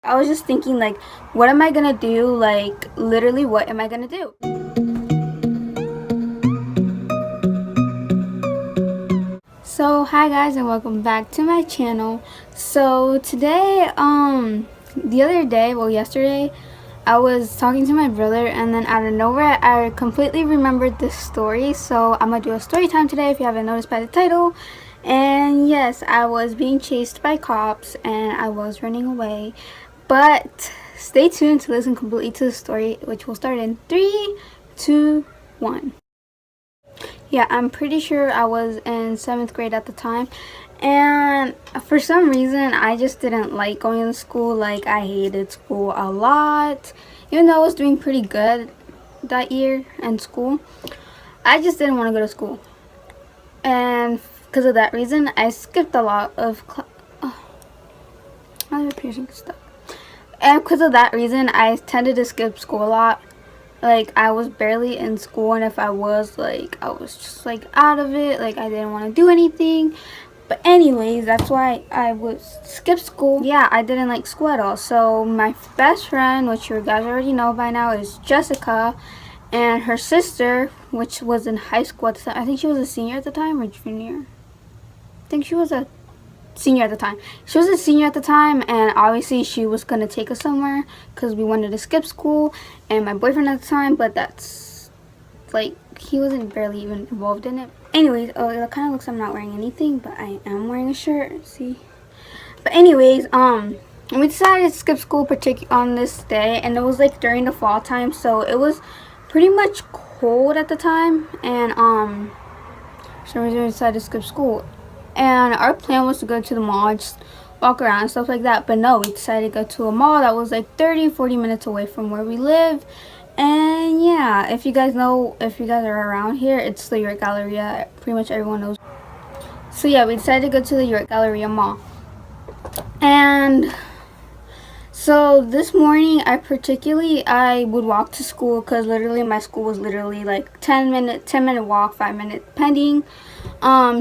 I was just thinking, like, what am I gonna do? Like, literally, what am I gonna do? So, hi guys, and welcome back to my channel. So, today, the other day, well, yesterday, I was talking to my brother, and then out of nowhere, I completely remembered this story. So, I'm gonna do a story time today, if you haven't noticed by the title. And yes, I was being chased by cops, and I was running away. But stay tuned to listen completely to the story, which will start in 3, 2, 1. Yeah, I'm pretty sure I was in 7th grade at the time. And for some reason, I just didn't like going to school. Like, I hated school a lot. Even though I was doing pretty good that year in school, I just didn't want to go to school. And because of that reason, I skipped a lot of my piercing stuff. And because of that reason, I tended to skip school a lot. Like, I was barely in school, and if I was, like, I was just, like, out of it. Like, I didn't want to do anything. But anyways, that's why I would skip school. Yeah, I didn't like school at all. So my best friend, which you guys already know by now, is Jessica. And her sister, which was in high school at the time. I think she was a senior at the time, or junior. I think she was a senior at the time. She was a senior at the time, and obviously she was gonna take us somewhere because we wanted to skip school. And my boyfriend at the time, but that's like, he wasn't barely even involved in it. Anyways, oh, it kind of looks like I'm not wearing anything, but I am wearing a shirt. See? But anyways, we decided to skip school on this day, and it was like during the fall time, so it was pretty much cold at the time, and for some reason we decided to skip school. And our plan was to go to the mall, just walk around and stuff like that. But no, we decided to go to a mall that was like 30-40 minutes away from where we live. And yeah, if you guys are around here, it's the York Galleria. Pretty much everyone knows. So yeah, we decided to go to the York Galleria Mall. And so this morning, I would walk to school because literally my school was literally like 10 minute walk, 5 minute pending.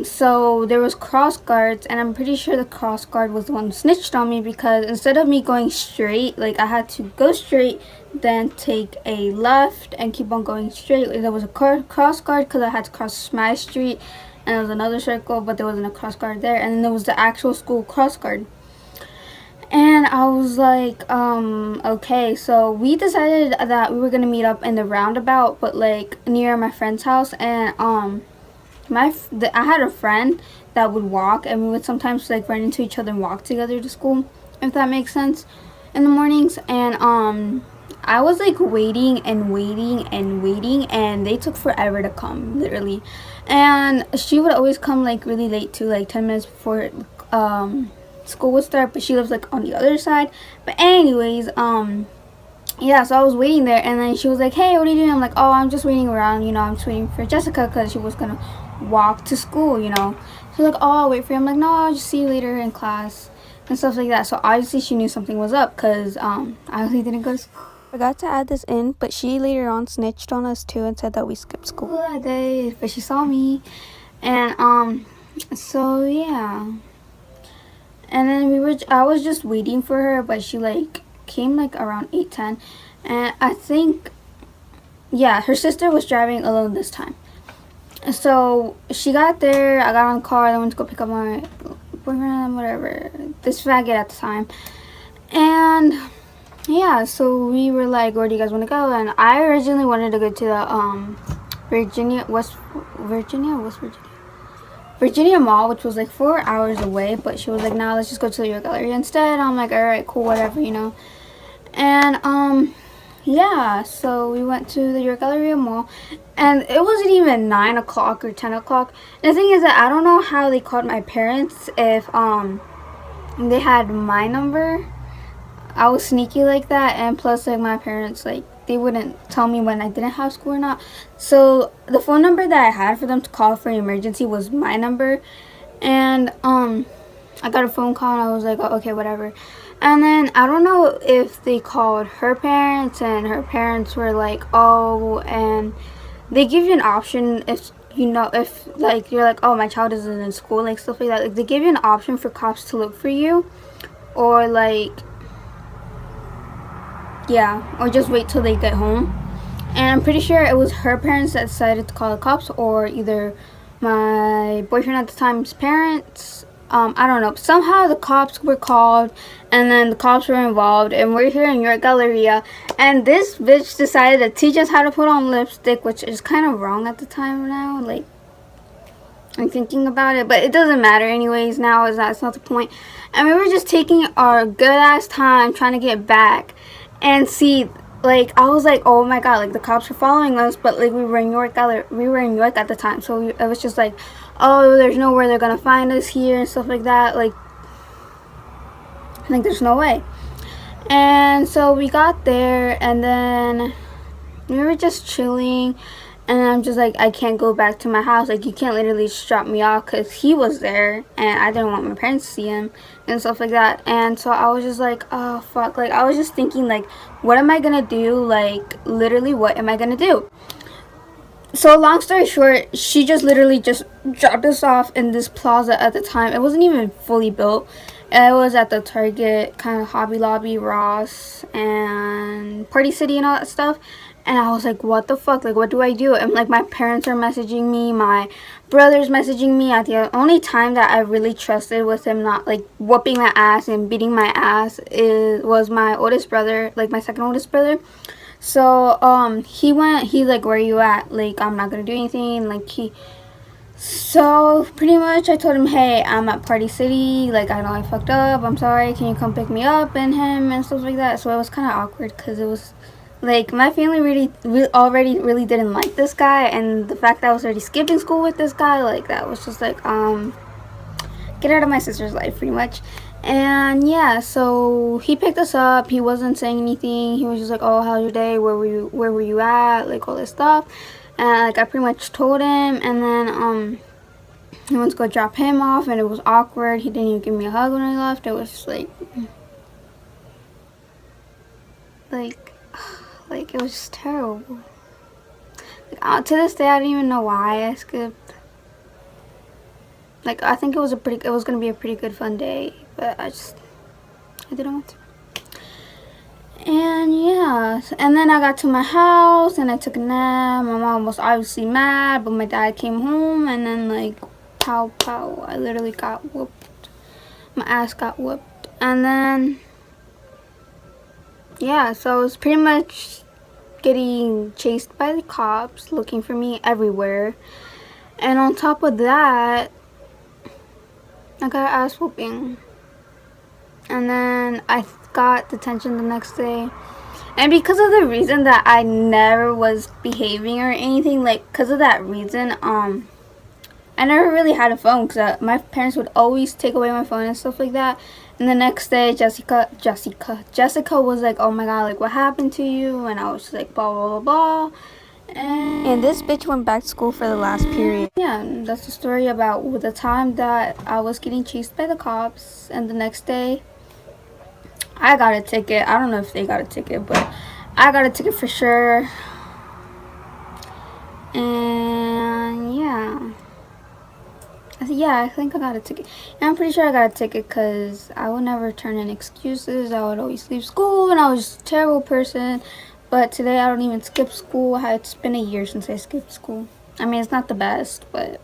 So there was cross guards, and I'm pretty sure the cross guard was the one who snitched on me, because instead of me going straight, like, I had to go straight, then take a left and keep on going straight. Like, there was a cross guard because I had to cross my street, and there was another circle, but there wasn't a cross guard there, and then there was the actual school cross guard. And I was like, okay. So we decided that we were gonna meet up in the roundabout, but like near my friend's house. And I had a friend that would walk, and we would sometimes like run into each other and walk together to school, if that makes sense, in the mornings. And I was like waiting, and they took forever to come, literally. And she would always come like really late too, like 10 minutes before school would start, but she lives like on the other side. But anyways, yeah, so I was waiting there, and then she was like, hey, what are you doing? I'm like, oh, I'm just waiting around, I'm just waiting for Jessica, because she was gonna walk to school. She's like, oh, I'll wait for you. I'm like, no, I'll just see you later in class, and stuff like that. So obviously she knew something was up, because I obviously didn't go to school. Forgot to add this in, but she later on snitched on us too and said that we skipped school that day, but she saw me. And so yeah. And then I was just waiting for her, but she like came like around 8:10, and I think, yeah, her sister was driving alone this time. So she got there, I got on the car, I went to go pick up my boyfriend, whatever, this faggot at the time. And yeah, so we were like, where do you guys want to go? And I originally wanted to go to the West Virginia Mall, which was like 4 hours away, but she was like, nah, let's just go to the York Gallery instead. I'm like, alright, cool, whatever, And yeah, so we went to the York Galleria Mall, and it wasn't even 9 o'clock or 10 o'clock. And the thing is that I don't know how they called my parents, if they had my number. I was sneaky like that, and plus like my parents, like, they wouldn't tell me when I didn't have school or not. So the phone number that I had for them to call for an emergency was my number. And I got a phone call, and I was like, oh, okay, whatever. And then I don't know if they called her parents, and her parents were like, oh, and they give you an option if like you're like, oh, my child isn't in school, like stuff like that. Like, they give you an option for cops to look for you, or like yeah, or just wait till they get home. And I'm pretty sure it was her parents that decided to call the cops, or either my boyfriend at the time's parents. I don't know. Somehow the cops were called, and then the cops were involved, and we're here in York Galleria, and this bitch decided to teach us how to put on lipstick, which is kind of wrong at the time now. Like, I'm thinking about it, but it doesn't matter anyways now, as that's not the point. And we were just taking our good ass time trying to get back, and see, like, I was like, oh my god, like the cops were following us, but like we were in York at the time, so it was just like, oh, there's nowhere they're gonna find us here and stuff like that. Like there's no way. And so we got there, and then we were just chilling. And I'm just like, I can't go back to my house. Like, you can't literally just drop me off, because he was there, and I didn't want my parents to see him, and stuff like that. And so I was just like, oh, fuck. Like, I was just thinking, like, what am I gonna do? Like, literally, what am I gonna do? So, long story short, she just literally just dropped us off in this plaza at the time. It wasn't even fully built. It was at the Target, kind of Hobby Lobby, Ross, and Party City and all that stuff. And I was like, what the fuck? Like, what do I do? And, like, my parents are messaging me. My brother's messaging me. At the only time that I really trusted with him not, like, whooping my ass and beating my ass was my oldest brother, like, my second oldest brother. So, he's like, where are you at? Like, I'm not gonna do anything. Like, so, pretty much, I told him, hey, I'm at Party City. Like, I know I fucked up. I'm sorry. Can you come pick me up? And him and stuff like that. So, it was kind of awkward, because it was, like, my family already really didn't like this guy. And the fact that I was already skipping school with this guy, like, that was just, like, get out of my sister's life, pretty much. And, yeah, so he picked us up. He wasn't saying anything. He was just like, oh, how's your day? Where were you at? Like, all this stuff. And, like, I pretty much told him. And then, he went to go drop him off, and it was awkward. He didn't even give me a hug when I left. It was just, like, it was just terrible. Like, to this day, I don't even know why I skipped. Like, I think it was gonna be a pretty good fun day, but I didn't want to. And yeah, and then I got to my house and I took a nap. My mom was obviously mad, but my dad came home, and then, like, pow pow, I literally got whooped. My ass got whooped. And then, yeah, so I was pretty much getting chased by the cops, looking for me everywhere. And on top of that, I got an ass whooping. And then I got detention the next day. And because of the reason that I never was behaving or anything, like, because of that reason, I never really had a phone, because my parents would always take away my phone and stuff like that. And the next day, Jessica was like, oh my god, like, what happened to you? And I was just like, blah, blah, blah, blah. And this bitch went back to school for the last period. Yeah, and that's the story about the time that I was getting chased by the cops. And the next day, I got a ticket. I don't know if they got a ticket, but I got a ticket for sure. And yeah. I think I got a ticket. And I'm pretty sure I got a ticket because I would never turn in excuses. I would always leave school, and I was just a terrible person. But today I don't even skip school. It's been a year since I skipped school. I mean, it's not the best, but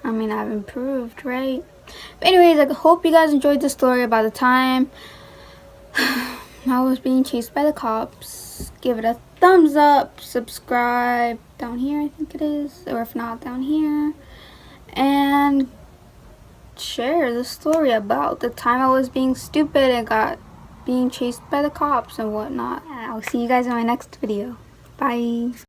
I mean, I've improved, right? But anyways, I hope you guys enjoyed the story about the time I was being chased by the cops. Give it a thumbs up. Subscribe down here, I think it is. Or if not, down here. And share the story about the time I was being stupid and being chased by the cops and whatnot. I'll see you guys in my next video. Bye.